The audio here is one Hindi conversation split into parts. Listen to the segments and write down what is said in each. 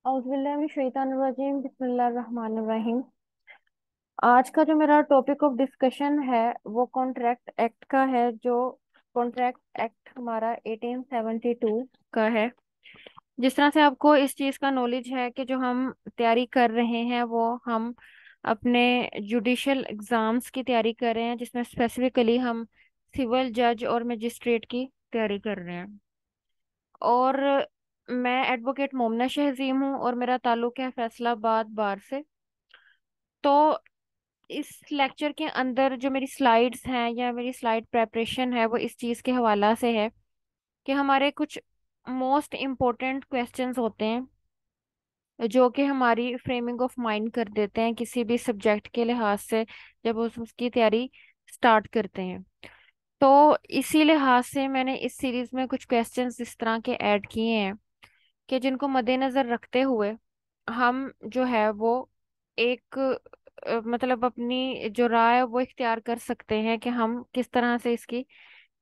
औज़ुबिल्लाहिमिनश्शैतानिर्रजीम बिस्मिल्लाहिर्रहमानिर्रहीम। आज का जो मेरा टॉपिक ऑफ डिस्कशन है वो कॉन्ट्रैक्ट एक्ट का है। जो कॉन्ट्रैक्ट एक्ट हमारा 1872 का है। जिस तरह से आपको इस चीज़ का नॉलेज है कि जो हम तैयारी कर रहे हैं वो हम अपने जुडिशल एग्जाम्स की तैयारी कर रहे हैं, जिसमें स्पेसिफिकली हम सिविल जज और मजिस्ट्रेट की तैयारी कर रहे हैं। और मैं एडवोकेट मोमना शहजीम हूँ और मेरा ताल्लुक है फैसलाबाद बार से। तो इस लेक्चर के अंदर जो मेरी स्लाइड्स हैं या मेरी स्लाइड प्रेपरेशन है वो इस चीज़ के हवाला से है कि हमारे कुछ मोस्ट इम्पोर्टेंट क्वेश्चंस होते हैं जो कि हमारी फ्रेमिंग ऑफ माइंड कर देते हैं किसी भी सब्जेक्ट के लिहाज से, जब उसकी तैयारी स्टार्ट करते हैं। तो इसी लिहाज से मैंने इस सीरीज में कुछ क्वेश्चंस इस तरह के ऐड किए हैं कि जिनको मद्देनजर रखते हुए हम जो है वो एक मतलब अपनी जो राय है वो इख्तियार कर सकते हैं कि हम किस तरह से इसकी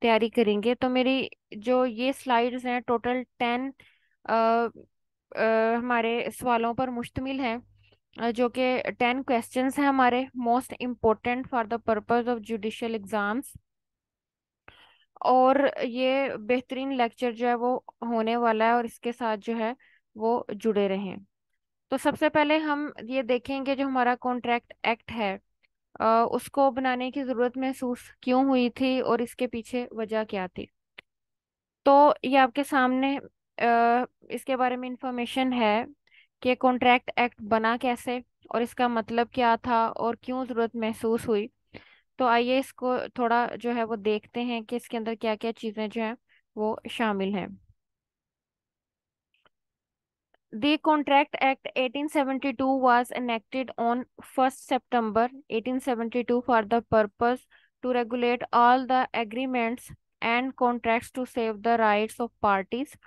तैयारी करेंगे। तो मेरी जो ये स्लाइड्स हैं टोटल 10 हमारे सवालों पर मुश्तमिल हैं, जो कि 10 क्वेश्चंस हैं हमारे most important for the purpose of judicial exams. और ये बेहतरीन लेक्चर जो है वो होने वाला है और इसके साथ जो है वो जुड़े रहें। तो सबसे पहले हम ये देखेंगे जो हमारा कॉन्ट्रैक्ट एक्ट है, उसको बनाने की जरूरत महसूस क्यों हुई थी और इसके पीछे वजह क्या थी। तो ये आपके सामने इसके बारे में इंफॉर्मेशन है कि कॉन्ट्रैक्ट एक्ट बना कैसे और इसका मतलब क्या था और क्यों जरूरत महसूस हुई। तो आइए इसको थोड़ा जो है वो देखते हैं कि इसके अंदर क्या क्या चीजें जो हैं वो शामिल हैं। The Contract Act 1872 was enacted on 1st September 1872 for the purpose to regulate all the agreements and contracts to save the rights of parties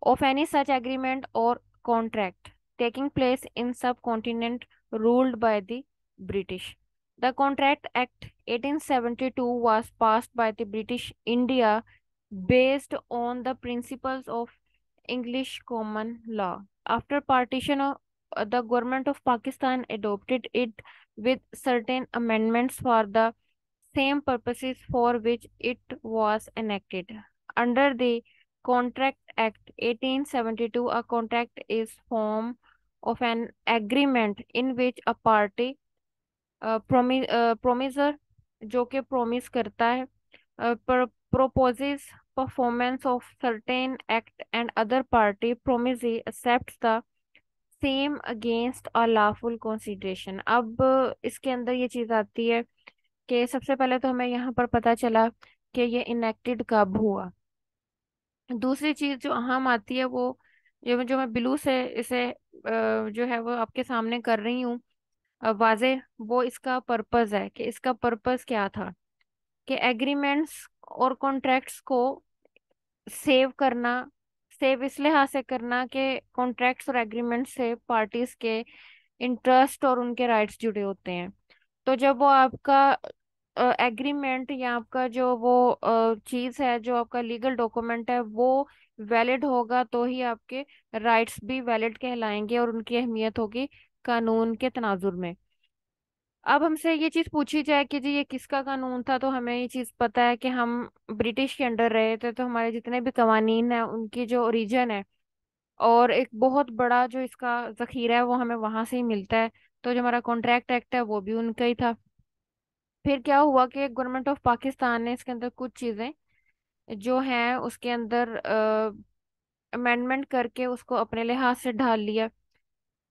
of any such agreement or contract taking place in subcontinent ruled by the British. The Contract Act 1872 was passed by the British India based on the principles of English common law. After partition, the government of Pakistan adopted it with certain amendments for the same purposes for which it was enacted. Under the Contract Act 1872, a contract is form of an agreement in which a party promiser जो कि promise करता है proposes performance of certain act and other party promisee accepts the same against a lawful consideration। अब इसके अंदर ये चीज आती है कि सबसे पहले तो हमें यहाँ पर पता चला कि ये इनेक्टेड कब हुआ। दूसरी चीज जो अहम आती है वो जो मैं ब्लू से इसे जो है वो आपके सामने कर रही हूँ वाजे, वो इसका पर्पस है कि इसका पर्पस क्या था कि एग्रीमेंट्स और कॉन्ट्रैक्ट्स को सेव करना। सेव इस लिहाज से करना कि कॉन्ट्रैक्ट्स और एग्रीमेंट से पार्टीज के इंटरेस्ट और उनके राइट्स जुड़े होते हैं। तो जब वो आपका एग्रीमेंट या आपका जो वो चीज है, जो आपका लीगल डॉक्यूमेंट है, वो वैलिड होगा तो ही आपके राइट्स भी वैलिड कहलाएंगे और उनकी अहमियत होगी कानून के तनाजुर में। अब हमसे ये चीज पूछी जाए कि जी ये किसका कानून था, तो हमें ये चीज पता है कि हम ब्रिटिश के अंडर रहे थे, तो हमारे जितने भी कवानीन हैं उनकी जो ओरिजिन है और एक बहुत बड़ा जो इसका जखीरा है वो हमें वहां से ही मिलता है। तो जो हमारा कॉन्ट्रैक्ट एक्ट है वो भी उनका ही था। फिर क्या हुआ कि गवर्नमेंट ऑफ पाकिस्तान ने इसके अंदर कुछ चीजें जो हैं उसके अंदर अमेंडमेंट करके उसको अपने लिहाज से ढाल लिया।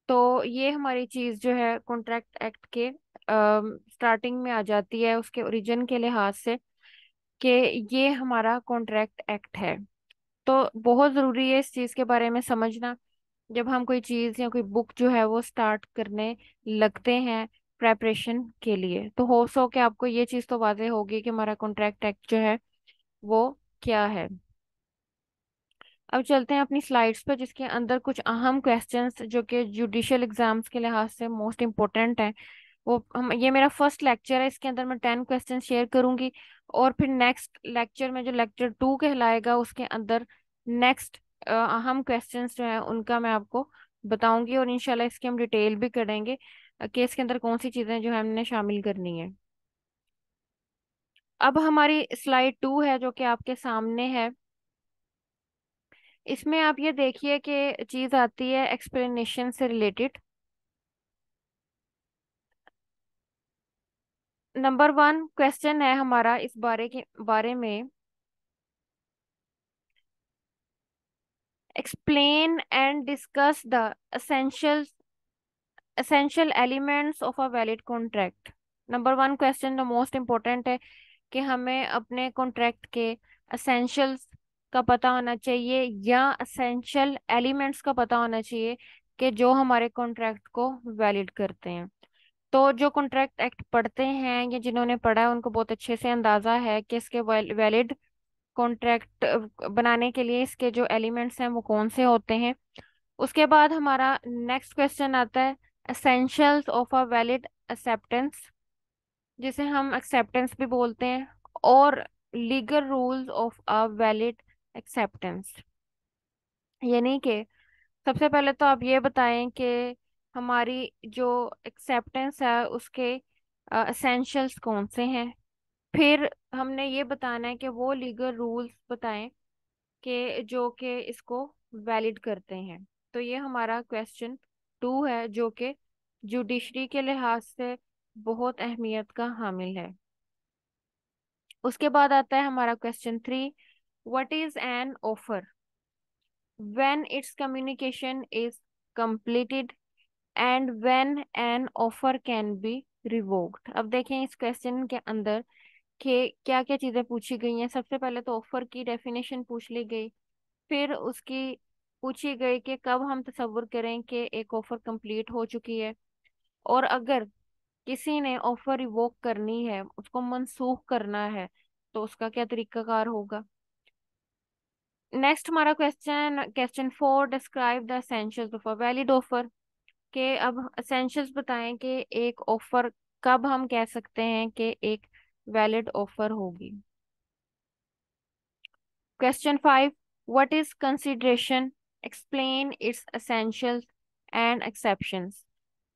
तो ये हमारी चीज जो है कॉन्ट्रैक्ट एक्ट के स्टार्टिंग में आ जाती है उसके ओरिजिन के लिहाज से कि ये हमारा कॉन्ट्रैक्ट एक्ट है। तो बहुत ज़रूरी है इस चीज़ के बारे में समझना जब हम कोई चीज़ या कोई बुक जो है वो स्टार्ट करने लगते हैं प्रेपरेशन के लिए। तो हो सो कि आपको ये चीज़ तो वाज़ेह होगी कि हमारा कॉन्ट्रैक्ट एक्ट जो है वो क्या है। अब चलते हैं अपनी स्लाइड्स पर जिसके अंदर कुछ अहम क्वेश्चंस जो कि जुडिशियल एग्जाम्स के लिहाज से मोस्ट इम्पोर्टेंट हैं। वो हम ये मेरा फर्स्ट लेक्चर है, इसके अंदर मैं 10 क्वेश्चन शेयर करूंगी और फिर नेक्स्ट लेक्चर में जो लेक्चर 2 कहलाएगा उसके अंदर नेक्स्ट अहम क्वेश्चंस जो है उनका मैं आपको बताऊंगी, और इंशाल्लाह इसकी हम डिटेल भी करेंगे कि इसके अंदर कौन सी चीजें जो है हमने शामिल करनी है। अब हमारी स्लाइड 2 है जो कि आपके सामने है। इसमें आप ये देखिए कि चीज आती है एक्सप्लेनेशन से रिलेटेड। नंबर 1 क्वेश्चन है हमारा इस बारे में। Explain and discuss the essential essential elements of a valid contract। Number 1 question जो मोस्ट इम्पोर्टेंट है कि हमें अपने कॉन्ट्रैक्ट के असेंशियल्स का पता होना चाहिए या असेंशियल एलिमेंट्स का पता होना चाहिए कि जो हमारे कॉन्ट्रैक्ट को वैलिड करते हैं। तो जो कॉन्ट्रैक्ट एक्ट पढ़ते हैं या जिन्होंने पढ़ा है उनको बहुत अच्छे से अंदाजा है कि इसके वैलिड कॉन्ट्रैक्ट बनाने के लिए इसके जो एलिमेंट्स हैं वो कौन से होते हैं। उसके बाद हमारा नेक्स्ट क्वेश्चन आता है essentials of a valid acceptance, जिसे हम एक्सेप्टेंस भी बोलते हैं, और legal rules of a valid acceptance. यानी कि सबसे पहले तो आप ये बताएं कि हमारी जो एक्सेप्टेंस है उसके एसेंशियल्स कौन से हैं। फिर हमने ये बताना है कि वो लीगल रूल्स बताएं कि जो कि इसको वैलिड करते हैं। तो ये हमारा क्वेश्चन 2 है जो कि जुडिशरी के लिहाज से बहुत अहमियत का हामिल है। उसके बाद आता है हमारा question 3। What is an offer when it's communication is completed and when an offer can be revoked. अब देखें इस क्वेश्चन के अंदर कि क्या क्या चीजें पूछी गई हैं। सबसे पहले तो ऑफर की डेफिनेशन पूछ ली गई, फिर उसकी पूछी गई कि कब हम तसव्वुर करें कि एक ऑफर कंप्लीट हो चुकी है, और अगर किसी ने ऑफर रिवोक करनी है, उसको मनसूख करना है, तो उसका क्या तरीकाकार होगा। नेक्स्ट हमारा question question 4। Describe the essentials of a valid offer. के अब एसेंशियल्स बताएं कि एक ऑफर कब हम कह सकते हैं कि एक वैलिड ऑफर होगी। Question 5। What is consideration, explain it's essentials and exceptions.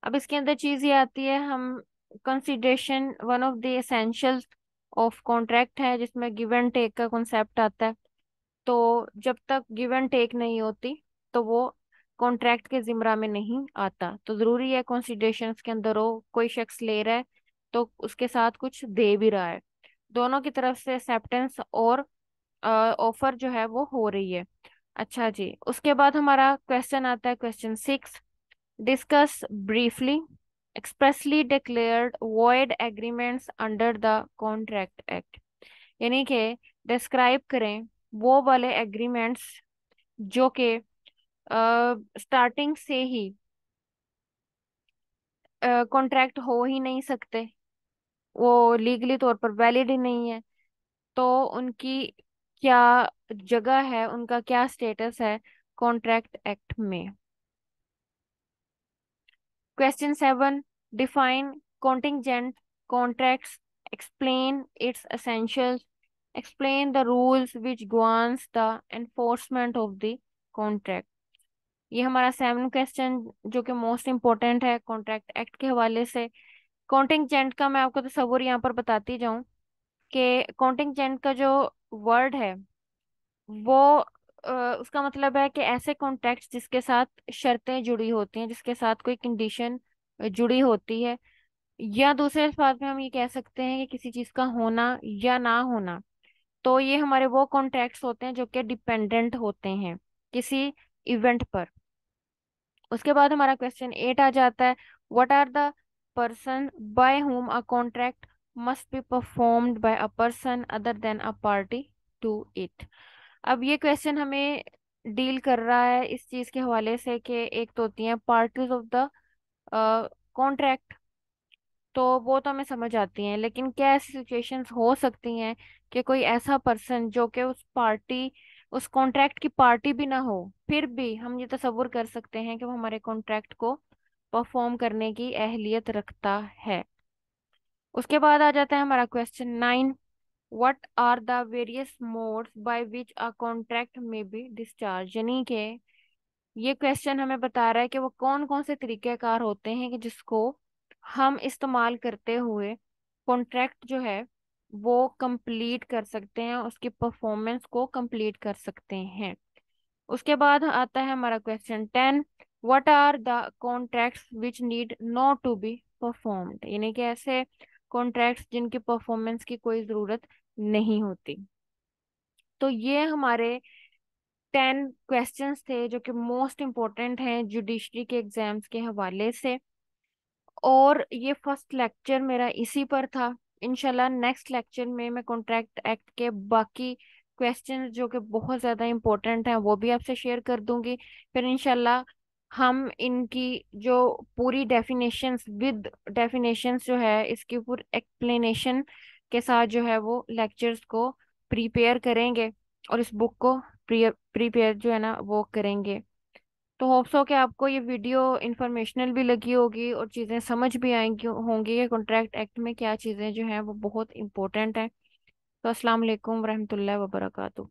अब इसके अंदर चीज ये आती है, हम consideration one of the essentials of contract है जिसमें गिव एंड टेक का कॉन्सेप्ट आता है। तो जब तक गिव एंड टेक नहीं होती तो वो कॉन्ट्रैक्ट के जिम्रा में नहीं आता। तो जरूरी है कंसिडरेशंस के अंदर हो, कोई शख्स ले रहा है तो उसके साथ कुछ दे भी रहा है, दोनों की तरफ से एक्सेप्टेंस और ऑफर जो है वो हो रही है। अच्छा जी, उसके बाद हमारा क्वेश्चन आता है question 6। Discuss briefly expressly declared void agreements under the contract act. यानी कि डिस्क्राइब करें वो वाले एग्रीमेंट्स जो कि स्टार्टिंग से ही कॉन्ट्रैक्ट हो ही नहीं सकते, वो लीगली तौर पर वैलिड ही नहीं है, तो उनकी क्या जगह है, उनका क्या स्टेटस है कॉन्ट्रैक्ट एक्ट में। Question 7। Define contingent contracts, explain it's essentials, explain the rules which governs the enforcement of the contract. ये हमारा 7 क्वेश्चन जो कि मोस्ट इंपॉर्टेंट है कॉन्ट्रैक्ट एक्ट के हवाले से। कॉन्टिंजेंट का मैं आपको तस्वुर यहाँ पर बताती जाऊं कि कॉन्टिंजेंट का जो वर्ड है वो उसका मतलब है कि ऐसे कॉन्ट्रैक्ट जिसके साथ शर्तें जुड़ी होती हैं, जिसके साथ कोई कंडीशन जुड़ी होती है, या दूसरे अल्फाज में हम ये कह सकते हैं कि किसी चीज का होना या ना होना। तो ये हमारे वो कॉन्ट्रैक्ट्स होते हैं जो कि डिपेंडेंट होते हैं किसी इवेंट पर। उसके बाद हमारा क्वेश्चन 8 आ जाता है। What are the person by whom a contract must be performed by a person other than a party to it. अब ये क्वेश्चन हमें डील कर रहा है इस चीज के हवाले से कि एक तो होती हैं पार्टीज ऑफ द कॉन्ट्रैक्ट, तो वो तो हमें समझ आती हैं, लेकिन क्या ऐसी सिचुएशंस हो सकती हैं कि कोई ऐसा पर्सन जो कि उस कॉन्ट्रैक्ट की पार्टी भी ना हो, फिर भी हम ये तसव्वुर कर सकते हैं कि वो हमारे कॉन्ट्रैक्ट को परफॉर्म करने की अहलियत रखता है। उसके बाद आ जाता है हमारा question 9। What are the various modes by which a contract may be discharge. यानी कि ये क्वेश्चन हमें बता रहा है कि वो कौन कौन से तरीकेकार होते हैं कि जिसको हम इस्तेमाल करते हुए कॉन्ट्रैक्ट जो है वो कंप्लीट कर सकते हैं, उसकी परफॉर्मेंस को कंप्लीट कर सकते हैं। उसके बाद आता है हमारा question 10। What are the contracts which need not to be performed, यानी कि ऐसे कॉन्ट्रैक्ट्स जिनकी परफॉर्मेंस की कोई जरूरत नहीं होती। तो ये हमारे 10 क्वेश्चंस थे जो कि मोस्ट इम्पोर्टेंट हैं जुडिशरी के एग्जाम्स के हवाले से। और ये फर्स्ट लेक्चर मेरा इसी पर था। इंशाल्लाह नेक्स्ट लेक्चर में मैं कॉन्ट्रैक्ट एक्ट के बाकी क्वेश्चंस जो कि बहुत ज़्यादा इम्पोर्टेंट हैं वो भी आपसे शेयर कर दूंगी। फिर इंशाल्लाह हम इनकी जो पूरी डेफिनेशंस विद डेफिनेशंस जो है इसकी पूरी एक्सप्लेनेशन के साथ जो है वो लेक्चर्स को प्रिपेयर करेंगे और इस बुक को प्रिपेयर जो है ना वो करेंगे। तो होप्स हो कि आपको ये वीडियो इंफॉर्मेशनल भी लगी होगी और चीज़ें समझ भी आएंगी होंगी कि कॉन्ट्रैक्ट एक्ट में क्या चीज़ें जो हैं वो बहुत इंपॉर्टेंट हैं। तो अस्सलाम वालेकुम रहमतुल्लाहि व बरकातहू।